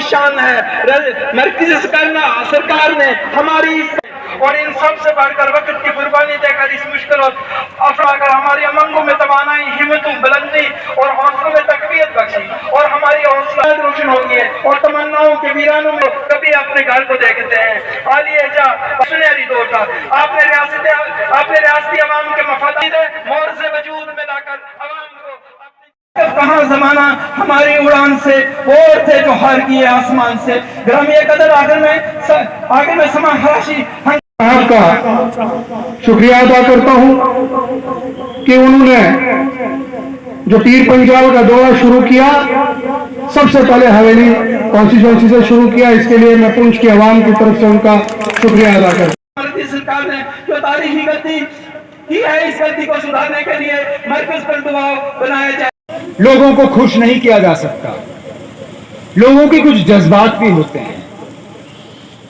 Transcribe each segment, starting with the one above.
शान है। मरकजी सरकार ने हमारी और इन सब से बढ़कर वक्त की कुर्बानी देकर इस मुश्किल अफराकर हमारी उमंगों में तवानाई, हिम्मतों, बुलंदी और हौसलों में तकवीत बख्शी और हमारी हौसला रोशन होगी और तमन्नाओं के वीरानों में कभी अपने घर को देखते हैं। आलिया जा सुनहरी दौर था, आपने रियासती अवाम के मफादात मोर से वजूद में लाकर अवाम को कहाँ जमाना हमारी उड़ान से और थे जो हार किए आसमान से। ग्रामीय कदर आगे में समा हराशी आपका शुक्रिया अदा करता हूं कि उन्होंने जो पीर पंजाल का दौरा शुरू किया, सबसे पहले हवेली कॉन्स्टिट्यूंसी से शुरू किया। इसके लिए मैं पुंछ की आवाम की तरफ से उनका शुक्रिया अदा करता हूं। सरकार ने जो तारीखी गलती की है, इस गलती को सुधारने के लिए मरकज पर दबाव बनाया जाए। लोगों को खुश नहीं किया जा सकता, लोगों के कुछ जज्बात भी होते हैं,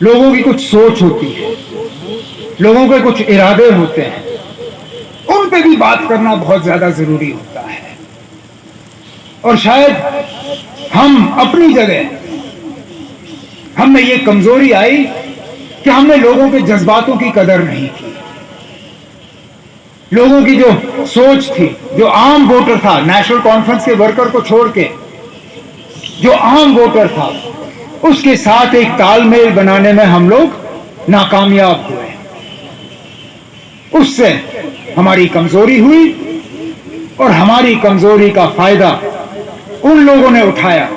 लोगों की कुछ सोच होती है, लोगों के कुछ इरादे होते हैं, उन पे भी बात करना बहुत ज्यादा जरूरी होता है। और शायद हम अपनी जगह हमें ये कमजोरी आई कि हमने लोगों के जज्बातों की कदर नहीं की। लोगों की जो सोच थी, जो आम वोटर था, नेशनल कॉन्फ्रेंस के वर्कर को छोड़ के जो आम वोटर था, उसके साथ एक तालमेल बनाने में हम लोग नाकामयाब हुए। उससे हमारी कमजोरी हुई और हमारी कमजोरी का फायदा उन लोगों ने उठाया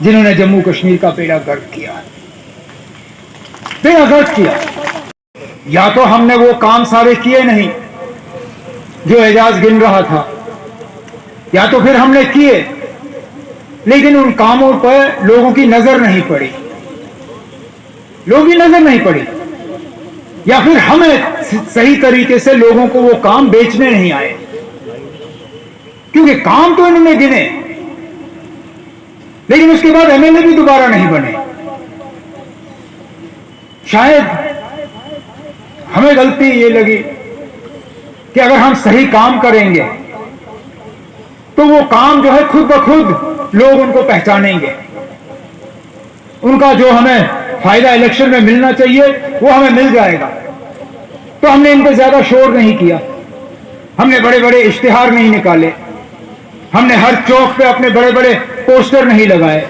जिन्होंने जम्मू कश्मीर का बेड़ा गर्क किया। या तो हमने वो काम सारे किए नहीं जो एजाज गिन रहा था, या तो फिर हमने किए लेकिन उन कामों पर लोगों की नजर नहीं पड़ी, या फिर हमें सही तरीके से लोगों को वो काम बेचने नहीं आए। क्योंकि काम तो इन्होंने गिने लेकिन उसके बाद एमएलए भी दोबारा नहीं बने। शायद हमें गलती ये लगी कि अगर हम सही काम करेंगे तो वो काम जो है खुद ब खुद लोग उनको पहचानेंगे, उनका जो हमें फायदा इलेक्शन में मिलना चाहिए वो हमें मिल जाएगा। तो हमने इन पर ज्यादा शोर नहीं किया, हमने बड़े बड़े इश्तिहार नहीं निकाले, हमने हर चौक पे अपने बड़े बड़े पोस्टर नहीं लगाए,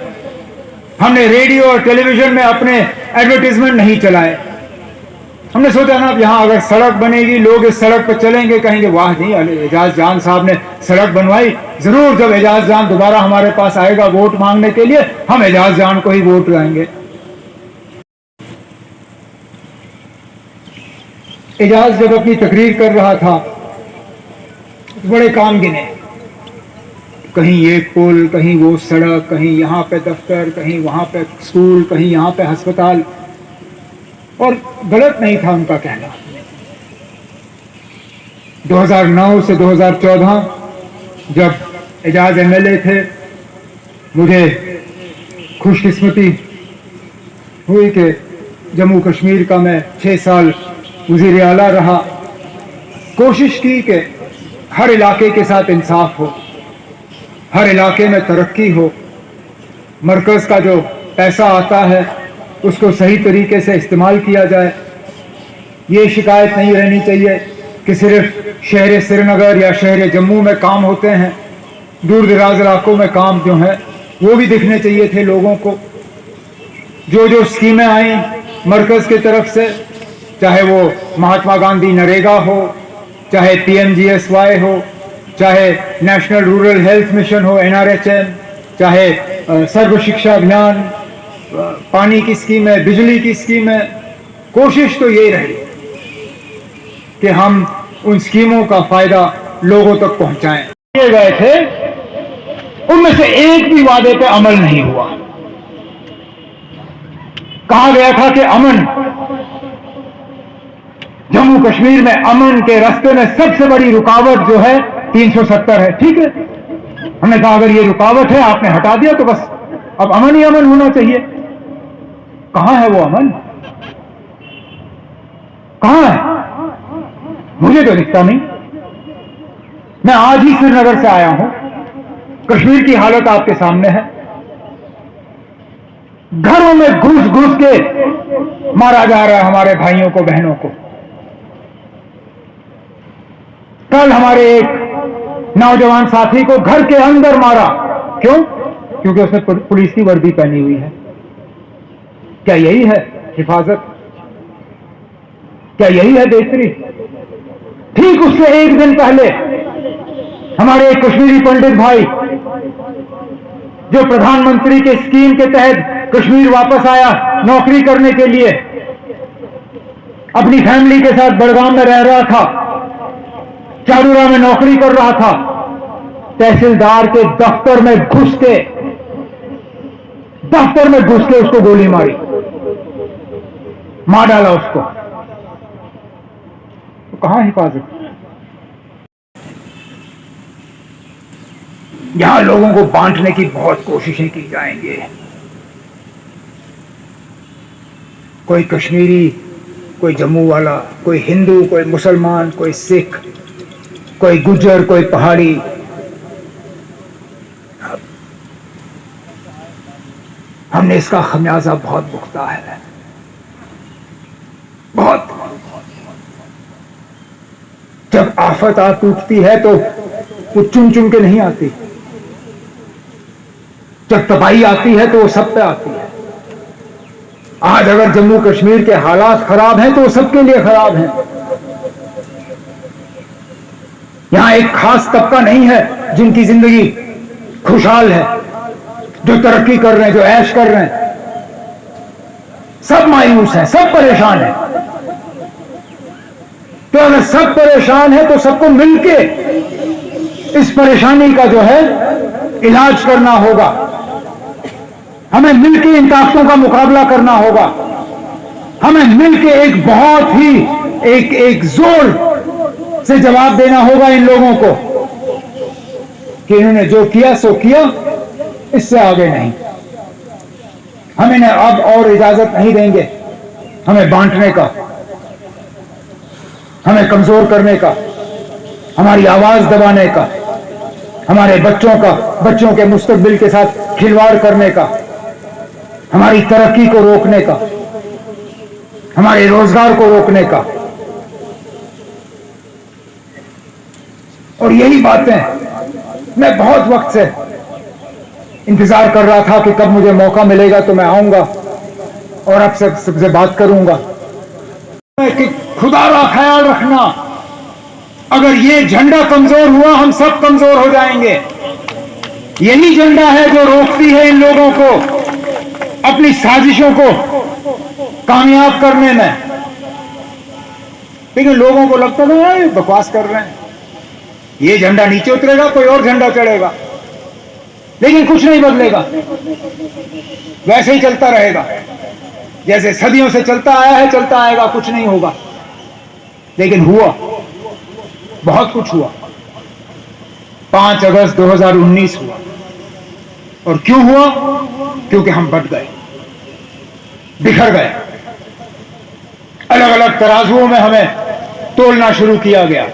हमने रेडियो और टेलीविजन में अपने एडवर्टीजमेंट नहीं चलाए। हमने सोचा ना यहां अगर सड़क बनेगी, लोग इस सड़क पर चलेंगे, कहेंगे वाह नहीं एजाज जान साहब ने सड़क बनवाई, जरूर जब एजाज जान दोबारा हमारे पास आएगा वोट मांगने के लिए हम एजाज जान को ही वोट लगाएंगे। एजाज जब अपनी तकरीर कर रहा था तो बड़े काम गिने, कहीं ये पुल, कहीं वो सड़क, कहीं यहाँ पे दफ्तर, कहीं वहां पे स्कूल, कहीं यहाँ पे अस्पताल। और गलत नहीं था उनका कहना। 2009 से 2014 जब एजाज एमएलए थे, मुझे खुशकिस्मती हुई कि जम्मू कश्मीर का मैं 6 साल वज़ीर आला रहा। कोशिश की कि हर इलाके के साथ इंसाफ हो, हर इलाके में तरक्की हो, मरकज़ का जो पैसा आता है उसको सही तरीके से इस्तेमाल किया जाए। ये शिकायत नहीं रहनी चाहिए कि सिर्फ शहर श्रीनगर या शहर जम्मू में काम होते हैं, दूर दराज इलाकों में काम जो है वो भी दिखने चाहिए थे लोगों को। जो स्कीमें आई मरकज़ की तरफ से, चाहे वो महात्मा गांधी नरेगा हो, चाहे PMGSY हो, चाहे नेशनल रूरल हेल्थ मिशन हो NRHM, चाहे सर्व शिक्षा अभियान, पानी की स्कीम है, बिजली की स्कीम है, कोशिश तो यही रही कि हम उन स्कीमों का फायदा लोगों तक पहुंचाएं। किए गए थे उनमें से एक भी वादे पे अमल नहीं हुआ। कहा गया था कि अमन, जम्मू कश्मीर में अमन के रास्ते में सबसे बड़ी रुकावट जो है 370 है। ठीक है, हमने कहा अगर ये रुकावट है आपने हटा दिया तो बस अब अमन ही अमन होना चाहिए। कहां है वो अमन? कहां है? मुझे तो दिखता नहीं। मैं आज ही श्रीनगर से आया हूं, कश्मीर की हालत आपके सामने है। घरों में घुस घुस के मारा जा रहा है हमारे भाइयों को, बहनों को। कल हमारे एक नौजवान साथी को घर के अंदर मारा। क्यों? क्योंकि उसने पुलिस की वर्दी पहनी हुई है। क्या यही है हिफाजत? क्या यही है बेहतरी? ठीक उससे एक दिन पहले हमारे एक कश्मीरी पंडित भाई, जो प्रधानमंत्री के स्कीम के तहत कश्मीर वापस आया नौकरी करने के लिए, अपनी फैमिली के साथ बड़गाम में रह रहा था, चारूरा में नौकरी कर रहा था, तहसीलदार के दफ्तर में घुस के उसको गोली मारी, मार डाला उसको। तो कहां हिफाजत? यहां लोगों को बांटने की बहुत कोशिशें की जाएंगी। कोई कश्मीरी, कोई जम्मू वाला, कोई हिंदू, कोई मुसलमान, कोई सिख, कोई गुज्जर, कोई पहाड़ी। हमने इसका खमियाजा बहुत भुगता है, बहुत। जब आफत आ टूटती है तो वो चुन चुन के नहीं आती। जब तबाही आती है तो वो सब पे आती है। आज अगर जम्मू कश्मीर के हालात खराब हैं तो वो सबके लिए खराब हैं। यहां एक खास तबका नहीं है जिनकी जिंदगी खुशहाल है, जो तरक्की कर रहे हैं, जो ऐश कर रहे हैं। सब मायूस हैं, सब परेशान हैं। तो अगर सब परेशान है तो सबको मिलके इस परेशानी का जो है इलाज करना होगा। हमें मिलके इन ताकतों का मुकाबला करना होगा। हमें मिलके एक बहुत ही एक जोर से जवाब देना होगा इन लोगों को कि इन्होंने जो किया सो किया, इससे आगे नहीं। हम इन्हें अब और इजाजत नहीं देंगे हमें बांटने का, हमें कमजोर करने का, हमारी आवाज दबाने का, हमारे बच्चों के मुस्तकबिल के साथ खिलवाड़ करने का, हमारी तरक्की को रोकने का, हमारे रोजगार को रोकने का। और यही बातें मैं बहुत वक्त से इंतजार कर रहा था कि कब मुझे मौका मिलेगा तो मैं आऊंगा और आप सबसे बात करूंगा कि खुदा का ख्याल रखना, अगर ये झंडा कमजोर हुआ हम सब कमजोर हो जाएंगे। यही झंडा है जो रोकती है इन लोगों को अपनी साजिशों को कामयाब करने में। लेकिन लोगों को लगता था ये बकवास कर रहे हैं, ये झंडा नीचे उतरेगा कोई और झंडा चढ़ेगा, लेकिन कुछ नहीं बदलेगा, वैसे ही चलता रहेगा जैसे सदियों से चलता आया है, चलता आएगा, कुछ नहीं होगा। लेकिन हुआ, बहुत कुछ हुआ। 5 अगस्त 2019 हुआ। और क्यों हुआ? क्योंकि हम बट गए, बिखर गए, अलग अलग तराजुओं में हमें तोलना शुरू किया गया।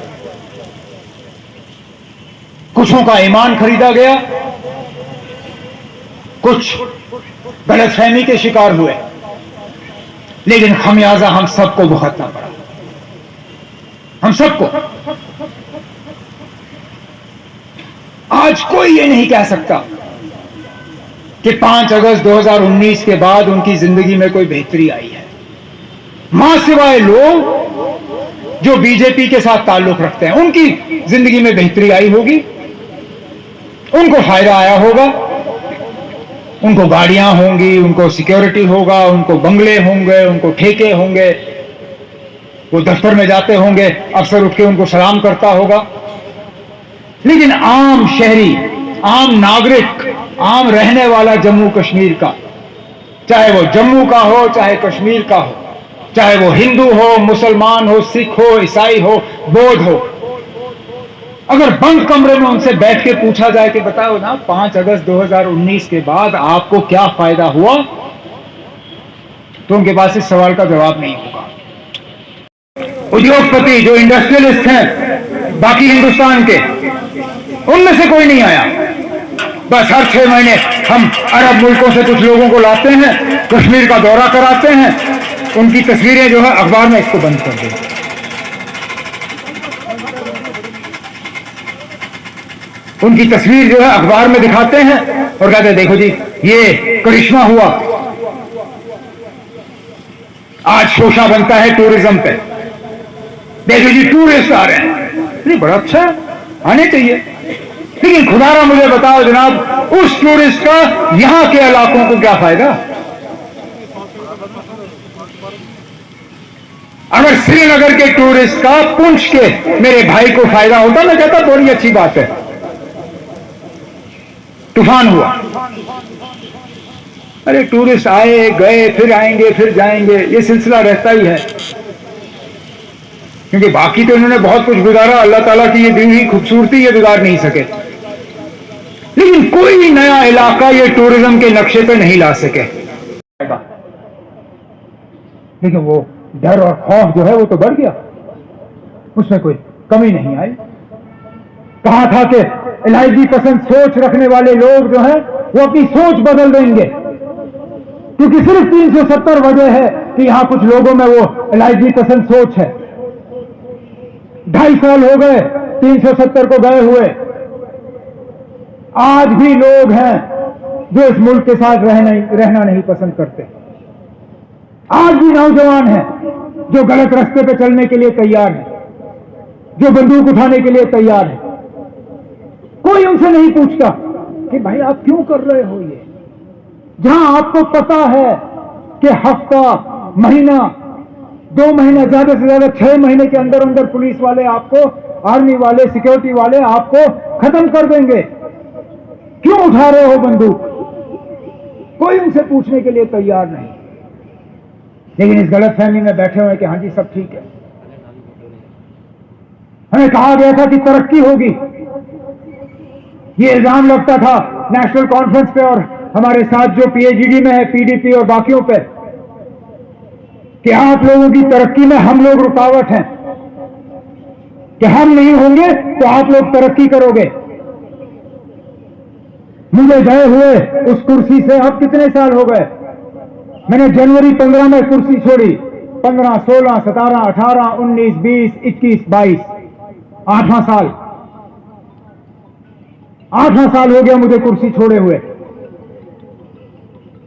कुछों का ईमान खरीदा गया, कुछ गलतफहमी के शिकार हुए, लेकिन खमियाजा हम सबको भुगतना पड़ा, हम सबको। आज कोई ये नहीं कह सकता कि 5 अगस्त 2019 के बाद उनकी जिंदगी में कोई बेहतरी आई है। मां सिवाय लोग जो बीजेपी के साथ ताल्लुक रखते हैं, उनकी जिंदगी में बेहतरी आई होगी, उनको फायदा आया होगा, उनको गाड़ियां होंगी, उनको सिक्योरिटी होगा, उनको बंगले होंगे, उनको ठेके होंगे, वो दफ्तर में जाते होंगे, अफसर उठ के उनको सलाम करता होगा। लेकिन आम शहरी, आम नागरिक, आम रहने वाला जम्मू कश्मीर का, चाहे वो जम्मू का हो, चाहे कश्मीर का हो, चाहे वो हिंदू हो, मुसलमान हो, सिख हो, ईसाई हो, बौद्ध हो, अगर बंद कमरे में उनसे बैठ के पूछा जाए कि बताओ ना 5 अगस्त 2019 के बाद आपको क्या फायदा हुआ, तो उनके पास इस सवाल का जवाब नहीं होगा। उद्योगपति जो इंडस्ट्रियलिस्ट हैं बाकी हिंदुस्तान के, उनमें से कोई नहीं आया। बस हर 6 महीने हम अरब मुल्कों से कुछ लोगों को लाते हैं, कश्मीर का दौरा कराते हैं, उनकी तस्वीरें जो है अखबार में इसको बंद कर दें। उनकी तस्वीर जो है अखबार में दिखाते हैं और कहते हैं देखो जी ये करिश्मा हुआ, आज शोशा बनता है टूरिज्म पे, देखो जी टूरिस्ट आ रहे हैं। नहीं, बड़ा अच्छा है, आने चाहिए, लेकिन खुदारा मुझे बताओ जनाब, उस टूरिस्ट का यहां के इलाकों को क्या फायदा? अगर श्रीनगर के टूरिस्ट का पुंछ के मेरे भाई को फायदा होता, मैं कहता बड़ी अच्छी बात है। तूफान हुआ, अरे टूरिस्ट आए गए, फिर आएंगे फिर जाएंगे, ये सिलसिला रहता ही है, क्योंकि बाकी तो इन्होंने बहुत कुछ गुजारा, अल्लाह ताला की ये दी हुई खूबसूरती ये बिगाड़ नहीं सके, लेकिन कोई नया इलाका ये टूरिज्म के नक्शे पे नहीं ला सके। लेकिन वो डर और खौफ जो है वो तो बढ़ गया, उसमें कोई कमी नहीं आई। कहा था कि इलायची पसंद सोच रखने वाले लोग जो हैं वो अपनी सोच बदल देंगे, क्योंकि सिर्फ 370 वजह है कि यहां कुछ लोगों में वो इलायची पसंद सोच है। 2.5 साल हो गए 370 को गए हुए, आज भी लोग हैं जो इस मुल्क के साथ रहना नहीं पसंद करते। आज भी नौजवान हैं जो गलत रास्ते पे चलने के लिए तैयार हैं, जो बंदूक उठाने के लिए तैयार हैं। कोई उनसे नहीं पूछता कि भाई आप क्यों कर रहे हो ये, जहां आपको पता है कि हफ्ता, महीना, 2 महीने, ज्यादा से ज्यादा 6 महीने के अंदर अंदर पुलिस वाले आपको, आर्मी वाले, सिक्योरिटी वाले आपको खत्म कर देंगे, क्यों उठा रहे हो बंदूक? कोई उनसे पूछने के लिए तैयार नहीं, लेकिन इस गलतफहमी में बैठे हुए कि हाँ जी सब ठीक है। हमें कहा गया था कि तरक्की होगी, ये इल्जाम लगता था नेशनल कॉन्फ्रेंस पे और हमारे साथ जो पीएचडी में है, पीडीपी और बाकियों पे, कि आप लोगों की तरक्की में हम लोग रुकावट हैं, कि हम नहीं होंगे तो आप लोग तरक्की करोगे। मुझे गए हुए उस कुर्सी से अब कितने साल हो गए? मैंने जनवरी 15 में कुर्सी छोड़ी, 15, 16, 17, 18, 19, 20, 21, 22, 8वां साल, 8वां साल हो गया मुझे कुर्सी छोड़े हुए।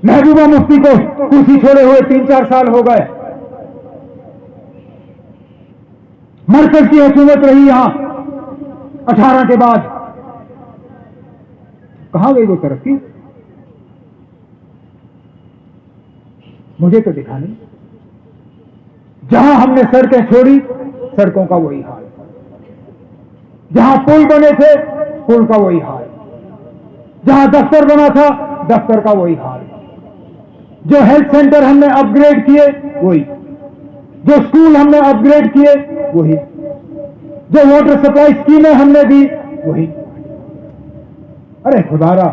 महबूबा मुफ्ती को कुर्सी छोड़े हुए 3-4 साल हो गए। मरकज की हुकूमत रही यहां 18 के बाद, कहां गई वो तरक्की? मुझे तो दिखा नहीं। जहां हमने सड़कें छोड़ी, सड़कों का वही हाल, जहां पुल बने थे पुल का वही हाल, जहां दफ्तर बना था दफ्तर का वही हाल, जो हेल्थ सेंटर हमने अपग्रेड किए वही, जो स्कूल हमने अपग्रेड किए वही, जो वाटर सप्लाई स्कीमें हमने दी वही। अरे खुदारा,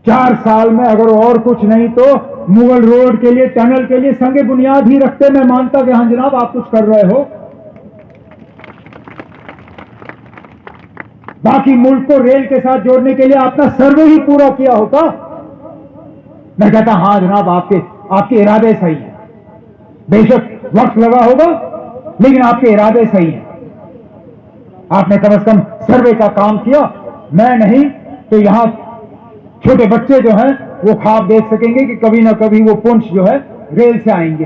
4 साल में अगर और कुछ नहीं तो मुगल रोड के लिए, टनल के लिए संगे बुनियाद ही रखते, मैं मानता कि हाँ जनाब आप कुछ कर रहे हो। बाकी मुल्क को रेल के साथ जोड़ने के लिए अपना सर्वे ही पूरा किया होता, मैं कहता हाँ जनाब आपके इरादे सही है। बेशक वक्त लगा होगा, लेकिन आपके इरादे सही हैं। आपने कम से कम सर्वे का काम किया, मैं नहीं तो यहां छोटे बच्चे जो हैं वो ख्वाब देख सकेंगे कि कभी ना कभी वो पुंछ जो है रेल से आएंगे।